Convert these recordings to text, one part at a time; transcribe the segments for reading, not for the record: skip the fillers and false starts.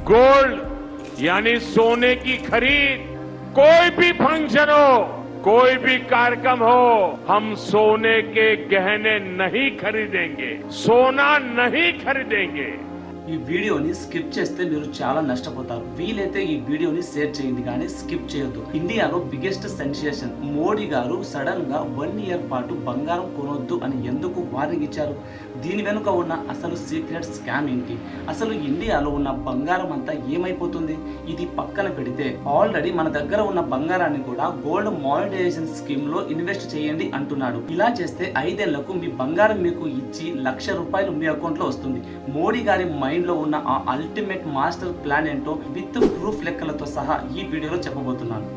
Gold यानी सोने की खरीद, कोई भी फंक्शन हो, कोई भी कार्यक्रम हो, हम सोने के गहने नहीं खरीदेंगे, सोना नहीं खरीदेंगे। ఈ వీడియోని స్కిప్ చేస్తే మీరు చాలా నష్టపోతారు. వీలైతే ఈ వీడియోని షేర్ చేయండి కానీ స్కిప్ చేయొద్దు. ఇండియాలో బిగ్గెస్ట్ సెన్సేషన్ మోడీ గారు సడన్ గా 1 ఇయర్ పాటు బంగారం కొనొద్దు అని ఎందుకు వార్నింగ్ ఇచ్చారు? దీని వెనుక ఉన్న అసలు సీక్రెట్ స్కామ్ ఏంటి? అసలు ఇండియాలో ఉన్న బంగారం అంతా ఏమైపోతుంది? ఇది పక్కన పెడితే ఆల్రెడీ మన దగ్గర ఉన్న బంగారాన్ని కూడా గోల్డ్ మానిటైజేషన్ స్కీమ్ లో ఇన్వెస్ట్ చేయండి అంటున్నాడు. ఇలా చేస్తే 5 ఏళ్లకు మీ బంగారం మీకు ఇచ్చి ₹1,00,000 మీ అకౌంట్ లో వస్తుంది. మోడీ గారి మైండ్ లో ఉన్న ఆ అల్టిమేట్ మాస్టర్ ప్లాన్ ఏంటో విత్ ప్రూఫ్ లెక్కలతో సహా ఈ వీడియోలో చెప్పబోతున్నాను.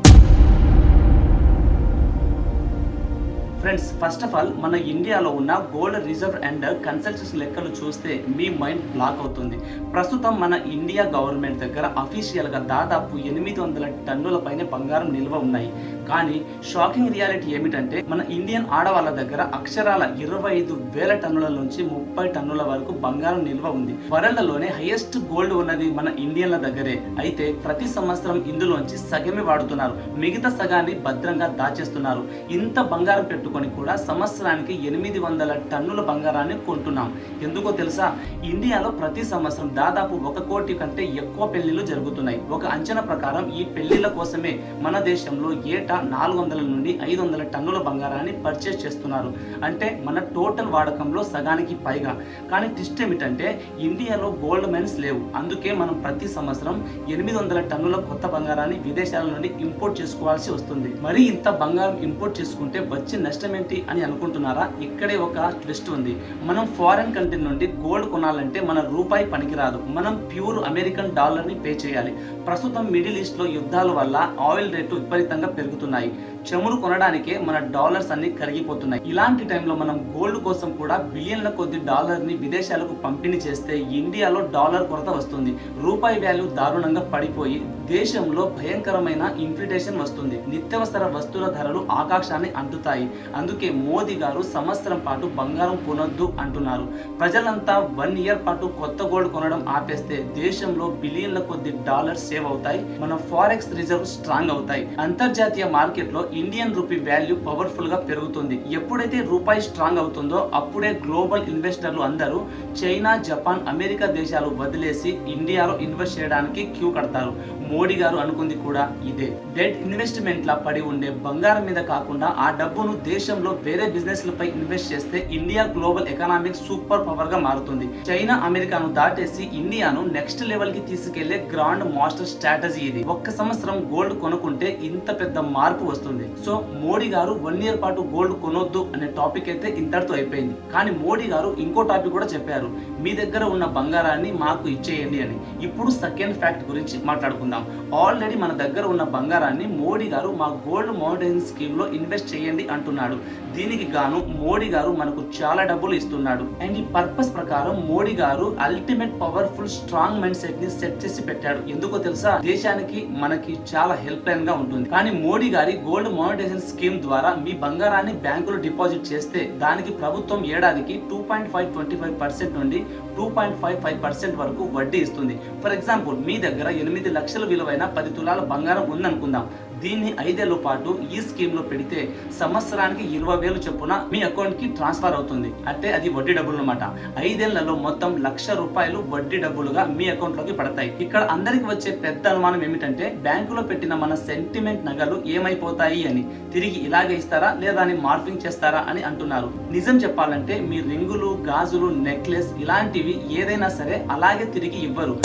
ఫ్రెండ్స్, ఫస్ట్ ఆఫ్ ఆల్ మన ఇండియాలో ఉన్న గోల్డ్ రిజర్వ్ అండ్ కన్సల్టేషన్ లెక్కలు చూస్తే మీ మైండ్ బ్లాక్ అవుతుంది. ప్రస్తుతం మన ఇండియా గవర్నమెంట్ దగ్గర అఫీషియల్ గా దాదాపు 800 టన్నుల పైన బంగారం నిల్వ ఉన్నాయి. కానీ షాకింగ్ రియాలిటీ ఏమిటంటే మన ఇండియన్ ఆడవాళ్ళ దగ్గర అక్షరాల 25,000 టన్నుల నుంచి 30 టన్నుల వరకు బంగారం నిల్వ ఉంది. వరల్డ్ లోనే హైయెస్ట్ గోల్డ్ ఉన్నది మన ఇండియన్ల దగ్గరే. అయితే ప్రతి సంవత్సరం ఇందులోంచి సగమే వాడుతున్నారు, మిగతా సగాన్ని భద్రంగా దాచేస్తున్నారు. ఇంత బంగారం పెట్టుకొని కూడా సంవత్సరానికి 800 టన్నుల బంగారాన్ని కొంటున్నాం. ఎందుకో తెలుసా? ఇండియాలో ప్రతి సంవత్సరం దాదాపు 1 కోటి కంటే ఎక్కువ పెళ్లిళ్లు జరుగుతున్నాయి. ఒక అంచనా ప్రకారం ఈ పెళ్లిళ్ల కోసమే మన దేశంలో ఏటా 400 నుండి 500 టన్నుల బంగారాన్ని పర్చేస్ చేస్తున్నారు. అంటే మన టోటల్ వాడకంలో సగానికి పైగా. కానీ ట్విస్ట్ ఏమిటంటే ఇండియాలో గోల్డ్ మైన్స్ లేవు. అందుకే మనం ప్రతి సంవత్సరం 800 టన్నుల కొత్త బంగారాన్ని విదేశాల నుండి ఇంపోర్ట్ చేసుకోవాల్సి వస్తుంది. మరి ఇంత బంగారం ఇంపోర్ట్ చేసుకుంటే వచ్చే నష్టం ఏంటి అని అనుకుంటున్నారా? ఇక్కడే ఒక ట్విస్ట్ ఉంది. మనం ఫారెన్ కంట్రీ నుండి గోల్డ్ కొనాలంటే మన రూపాయి పనికిరాదు. మనం ప్యూర్ అమెరికన్ డాలర్ ని పే చేయాలి. ప్రస్తుతం మిడిల్ ఈస్ట్ లో యుద్ధాల వల్ల ఆయిల్ రేటు విపరీతంగా పెరుగుతున్నాయి. చమురు కొనడానికే మన డాలర్స్ అన్ని కరిగిపోతున్నాయి. ఇలాంటి టైంలో మనం గోల్డ్ కోసం కూడా బిలియన్ల కొద్ది డాలర్ ని విదేశాలకు పంపిణీ చేస్తే ఇండియాలో డాలర్ కొరత వస్తుంది. రూపాయి వాల్యూ దారుణంగా పడిపోయి దేశంలో భయంకరమైన ఇన్ఫ్లేషన్ వస్తుంది. నిత్యావసర వస్తువుల ధరలు ఆకాశాన్ని అంటుతాయి. అందుకే మోదీ గారు సంవత్సరం పాటు బంగారం కొనొద్దు అంటున్నారు. ప్రజలంతా 1 ఇయర్ పాటు కొత్త గోల్డ్ కొనడం ఆపేస్తే దేశంలో బిలియన్ల కొద్ది డాలర్స్ సేవ్ అవుతాయి. మన ఫారెక్స్ రిజర్వ్ స్ట్రాంగ్ అవుతాయి. అంతర్జాతీయ మార్కెట్ లో ఇండియన్ రూపీ వాల్యూ పవర్ఫుల్ గా పెరుగుతుంది. ఎప్పుడైతే రూపాయి స్ట్రాంగ్ అవుతుందో అప్పుడే గ్లోబల్ ఇన్వెస్టర్లు అందరూ చైనా, జపాన్, అమెరికా దేశాలు వదిలేసి ఇండియాలో ఇన్వెస్ట్ చేయడానికి క్యూ కడతారు. మోడీ గారు అనుకుంది కూడా ఇదే. డెడ్ ఇన్వెస్ట్మెంట్ లా పడి ఉండే బంగారం మీద కాకుండా ఆ డబ్బును దేశంలో వేరే బిజినెస్ లపై ఇన్వెస్ట్ చేస్తే India global economic super power గా మారుతుంది. చైనా, అమెరికాను దాటేసి ఇండియాను నెక్స్ట్ లెవెల్ కి తీసుకెళ్లే గ్రాండ్ మాస్టర్ స్ట్రాటజీ ఇది. ఒక్క సంవత్సరం గోల్డ్ కొనుక్కుంటే ఇంత పెద్ద మార్పు వస్తుంది. సో మోడీ గారు 1 ఇయర్ పాటు గోల్డ్ కొనొద్దు అనే టాపిక్ అయితే ఇంతటితో అయిపోయింది. కానీ మోడీ గారు ఇంకో టాపిక్ కూడా చెప్పారు. మీ దగ్గర ఉన్న బంగారాన్ని మాకు ఇచ్చేయండి అని. ఇప్పుడు సెకండ్ ఫ్యాక్ట్ గురించి మాట్లాడుకుందాం. ఆల్రెడీ మన దగ్గర ఉన్న బంగారాన్ని మోడీ గారు మా గోల్డ్ మానిటైజేషన్ స్కీమ్ లో ఇన్వెస్ట్ చేయండి అంటున్నాడు. దీనికి గాను మోడీ గారు మనకు చాలా డబ్బులు ఇస్తున్నాడు. అండ్ ఈ పర్పస్ ప్రకారం మోడీ గారు ultimate powerful strong mind set ని సెట్ చేసి పెట్టాడు. ఎందుకో తెలుసా? దేశానికి మనకి చాలా హెల్ప్ లైన్ గా ఉంటుంది. కానీ మోడీ గారి గోల్డ్ మానిటైజేషన్ స్కీమ్ ద్వారా మీ బంగారాన్ని బ్యాంకులో డిపాజిట్ చేస్తే దానికి ప్రభుత్వం ఏడాదికి 2.525% నుండి 2.55% వరకు వడ్డీ ఇస్తుంది. ఫర్ ఎగ్జాంపుల్, మీ దగ్గర 8 లక్షల విలువైన 10 తులాల బంగారం ఉందనుకుందాం. దీన్ని 5 ఏళ్ల పాటు ఈ స్కీమ్ లో పెడితే సంవత్సరానికి 20,000 చొప్పున మీ అకౌంట్ కి ట్రాన్స్ఫర్ అవుతుంది. అంటే అది వడ్డీ డబ్బులు అనమాట. 5 ఏళ్లలో మొత్తం ₹1,00,000 వడ్డీ డబ్బులుగా మీ అకౌంట్ లోకి పడతాయి. ఇక్కడ అందరికి వచ్చే పెద్ద అనుమానం ఏమిటంటే బ్యాంకులో పెట్టిన మన సెంటిమెంట్ నగలు ఏమైపోతాయి అని. తిరిగి ఇలాగే ఇస్తారా లేదా అని మార్ఫింగ్ చేస్తారా అని అంటున్నారు. నిజం చెప్పాలంటే మీ రింగులు, గాజులు, నెక్లెస్ ఇలాంటివి ఏదైనా సరే అలాగే తిరిగి ఇవ్వరు.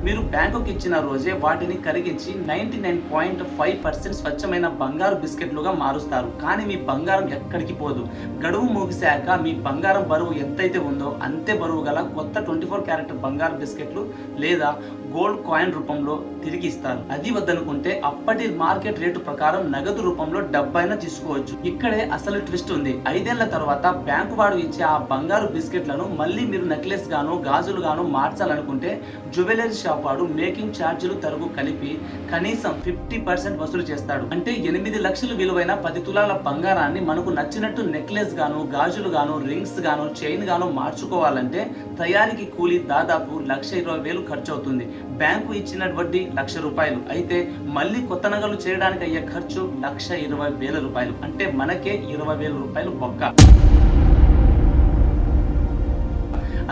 మీరు బ్యాంకుకి ఇచ్చిన రోజే వాటిని కరిగించి 99.5% స్వచ్ఛమైన బంగారు బిస్కెట్లుగా మారుస్తారు. కానీ మీ బంగారం ఎక్కడికి పోదు. గడువు ముగిశాక మీ బంగారం బరువు ఎంతైతే ఉందో అంతే బరువు గల కొత్త 24 క్యారెట్ బంగారు బిస్కెట్లు లేదా గోల్డ్ కాయిన్ రూపంలో తిరిగి ఇస్తారు. అది వద్దనుకుంటే అప్పటి మార్కెట్ రేటు ప్రకారం నగదు రూపంలో డబ్బైనా తీసుకోవచ్చు. ఇక్కడే అసలు ట్విస్ట్ ఉంది. 5 ఏళ్ల తర్వాత బ్యాంకు వాడు ఇచ్చే ఆ బంగారు బిస్కెట్లను మళ్ళీ మీరు నెక్లెస్ గాను, గాజులు గాను మార్చాలనుకుంటే జ్యువెలరీ షాప్ షాప్ వాడు మేకింగ్ ఛార్జీలు తరుగు కలిపి కనీసం 50% వసూలు చేస్తాడు. అంటే 8 లక్షలు విలువైన 10 తులాల బంగారాన్ని మనకు నచ్చినట్టు నెక్లెస్ గాను, గాజులు గాను, రింగ్స్ గాను, చైన్ గాను మార్చుకోవాలంటే తయారీకి కూలీ దాదాపు 1,20,000 ఖర్చు అవుతుంది. బ్యాంకు ఇచ్చిన వడ్డీ ₹1,00,000. అయితే మళ్ళీ కొత్త నగలు చేయడానికి అయ్యే ఖర్చు ₹1,20,000. అంటే మనకే ₹20,000 బొక్క.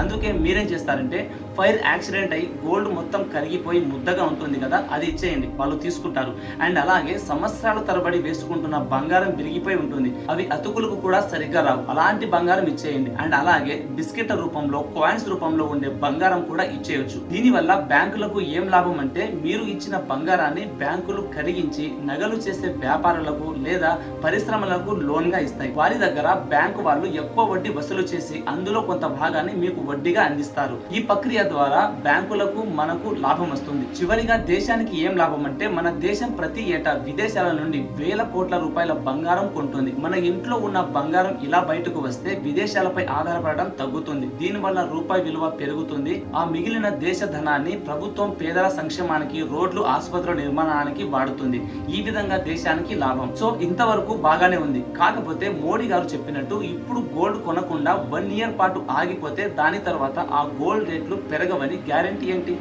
అందుకే మీరేం చేస్తారంటే ఫైర్ యాక్సిడెంట్ అయ్యి గోల్డ్ మొత్తం కరిగిపోయి ముద్దగా ఉంటుంది కదా, అది ఇచ్చేయండి, వాళ్ళు తీసుకుంటారు. అండ్ అలాగే సంవత్సరాల తరబడి వేసుకుంటున్న బంగారం విరిగిపోయి ఉంటుంది, అవి అతుకులకు కూడా సరిగ్గా రావు, అలాంటి బంగారం ఇచ్చేయండి. అండ్ అలాగే బిస్కెట్ల రూపంలో, కాయిన్స్ రూపంలో ఉండే బంగారం కూడా ఇచ్చేయచ్చు. దీనివల్ల బ్యాంకులకు ఏం లాభం అంటే మీరు ఇచ్చిన బంగారాన్ని బ్యాంకులు కరిగించి నగలు చేసే వ్యాపారులకు లేదా పరిశ్రమలకు లోన్ గా ఇస్తాయి. వారి దగ్గర బ్యాంకు వాళ్ళు ఎక్కువ వడ్డీ వసూలు చేసి అందులో కొంత భాగాన్ని మీకు వడ్డీగా అందిస్తారు. ఈ ప్రక్రియ ద్వారా బ్యాంకులకు మనకు లాభం వస్తుంది. చివరిగా దేశానికి ఏం లాభం అంటే మన దేశం ప్రతి ఏటా విదేశాల నుండి వేల కోట్ల రూపాయల బంగారం కొంటుంది. మన ఇంట్లో ఉన్న బంగారం ఇలా బయటకు వస్తే విదేశాలపై ఆధారపడడం తగ్గుతుంది. దీనివల్ల రూపాయి విలువ పెరుగుతుంది. ఆ మిగిలిన దేశ ధనాన్ని ప్రభుత్వం పేదల సంక్షేమానికి, రోడ్లు, ఆసుపత్రుల నిర్మాణానికి వాడుతుంది. ఈ విధంగా దేశానికి లాభం. సో ఇంతవరకు బాగానే ఉంది. కాకపోతే మోడీ గారు చెప్పినట్టు ఇప్పుడు గోల్డ్ కొనకుండా 1 ఇయర్ పాటు ఆగిపోతే దాని తర్వాత ఆ గోల్డ్ రేట్లు పెరగవని గ్యారంటీ ఏంటి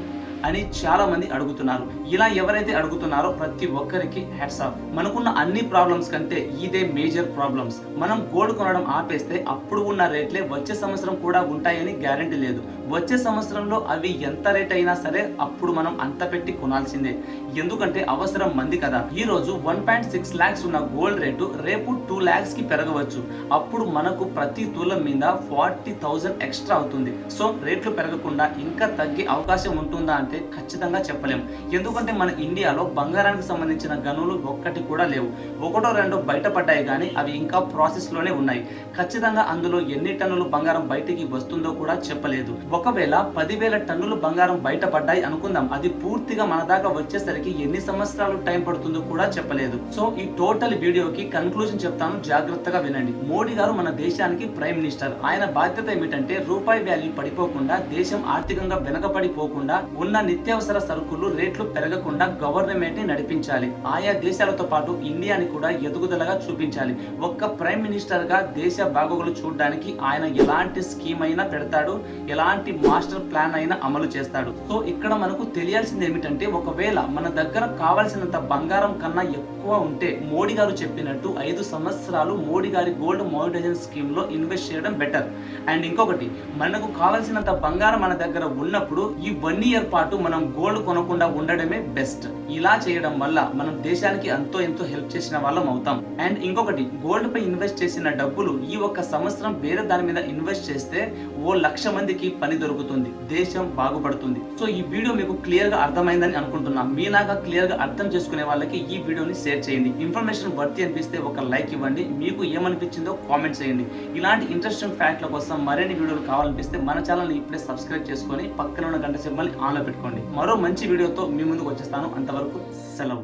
అని చాలా మంది అడుగుతున్నారు. ఇలా ఎవరైతే అడుగుతున్నారో ప్రతి ఒక్కరికి హ్యాట్స్ ఆఫ్. మనకున్న అన్ని ప్రాబ్లమ్స్ కంటే ఇదే మేజర్ ప్రాబ్లమ్స్. మనం గోల్డ్ కొనడం ఆపేస్తే అప్పుడు ఉన్న రేట్లే వచ్చే సంవత్సరం కూడా ఉంటాయని గ్యారంటీ లేదు. వచ్చే సంవత్సరంలో అవి ఎంత రేట్ అయినా సరే అప్పుడు మనం అంత పెట్టి కొనాల్సిందే. ఎందుకంటే అవసరం మంది కదా. ఈ రోజు 1.6 lakhs ఉన్న గోల్డ్ రేటు రేపు 2 lakhs కి పెరగవచ్చు. అప్పుడు మనకు ప్రతి తులం మీద 40,000 ఎక్స్ట్రా అవుతుంది. సో రేట్లు పెరగకుండా ఇంకా తగ్గే అవకాశం ఉంటుందా అంటే ఖచ్చితంగా చెప్పలేము. ఎందుకంటే మన ఇండియాలో బంగారానికి సంబంధించిన గనులు ఒక్కటి కూడా లేవు. 1-2 బయటపడ్డాయి కానీ అవి ఇంకా ప్రాసెస్ లోనే ఉన్నాయి. ఖచ్చితంగా అందులో ఎన్ని టన్నులు బంగారం బయటికి వస్తుందో కూడా చెప్పలేదు. ఒకవేళ 10,000 టన్నులు బంగారం బయటపడ్డాయి అనుకుందాం, అది పూర్తిగా మన దాకా వచ్చేసరికి ఎన్ని సంవత్సరాలు టైం పడుతుందో కూడా చెప్పలేదు. సో ఈ టోటల్ వీడియోకి కన్క్లూజన్ చెప్తాను, జాగ్రత్తగా వినండి. మోడీ గారు మన దేశానికి ప్రైమ్ మినిస్టర్. ఆయన బాధ్యత ఏమిటంటే రూపాయి వాల్యూ పడిపోకుండా, దేశం ఆర్థికంగా వెనకబడిపోకుండా, ఉన్న నిత్యావసర సరుకులు రేట్లు పెరగకుండా గవర్నమెంట్ ని నడిపించాలి. ఆయా దేశాలతో పాటు ఇండియాని కూడా ఎదుగుదలగా చూపించాలి. ఒక్క ప్రైమ్ మినిస్టర్ గా దేశ బాగోగులు చూడడానికి ఆయన ఎలాంటి స్కీమ్ అయినా పెడతాడు, ఎలాంటి మాస్టర్ ప్లాన్ అయినా అమలు చేస్తాడు. సో ఇక్కడ మనకు తెలియాల్సింది ఏమిటంటే ఒకవేళ మన దగ్గర కావాల్సినంత బంగారం కన్నా ఎక్కువ ఉంటే మోడీ గారు చెప్పినట్టు 5 సంవత్సరాలు మోడీ గారి గోల్డ్ మానిటైజేషన్ స్కీమ్ లో ఇన్వెస్ట్ చేయడం బెటర్. అండ్ ఇంకొకటి, మనకు కావాల్సినంత బంగారం మన దగ్గర ఉన్నప్పుడు ఈ 1 ఇయర్ పాటు మనం గోల్డ్ కొనకుండా ఉండడమే బెస్ట్. ఇలా చేయడం వల్ల మనం దేశానికి ఎంతో హెల్ప్ చేసిన వాళ్ళం అవుతాం. అండ్ ఇంకొకటి, గోల్డ్ పై ఇన్వెస్ట్ చేసిన డబ్బులు ఈ ఒక్క సంవత్సరం వేరే దాని మీద ఇన్వెస్ట్ చేస్తే 1,00,000 మందికి పని దొరుకుతుంది, దేశం బాగుపడుతుంది. సో ఈ వీడియో మీకు క్లియర్ గా అర్థమైందని అనుకుంటున్నా. మీలాగా క్లియర్ గా అర్థం చేసుకునే వాళ్ళకి ఈ వీడియోని షేర్ చేయండి. ఇన్ఫర్మేషన్ వర్తి అనిపిస్తే ఒక లైక్ ఇవ్వండి. మీకు ఏమనిపించిందో కామెంట్ చేయండి. ఇలాంటి ఇంట్రెస్టింగ్ ఫ్యాక్ట్ల కోసం మరిన్ని వీడియోలు కావాలనిపిస్తే మన ఛానల్ ఇప్పుడే సబ్స్క్రైబ్ చేసుకొని పక్కన ఉన్న గంట సింబల్ ఆన్ లో పెట్టుకోండి. మరో మంచి వీడియోతో మీ ముందుకు వచ్చేస్తాను. అంతవరకు సెలవు.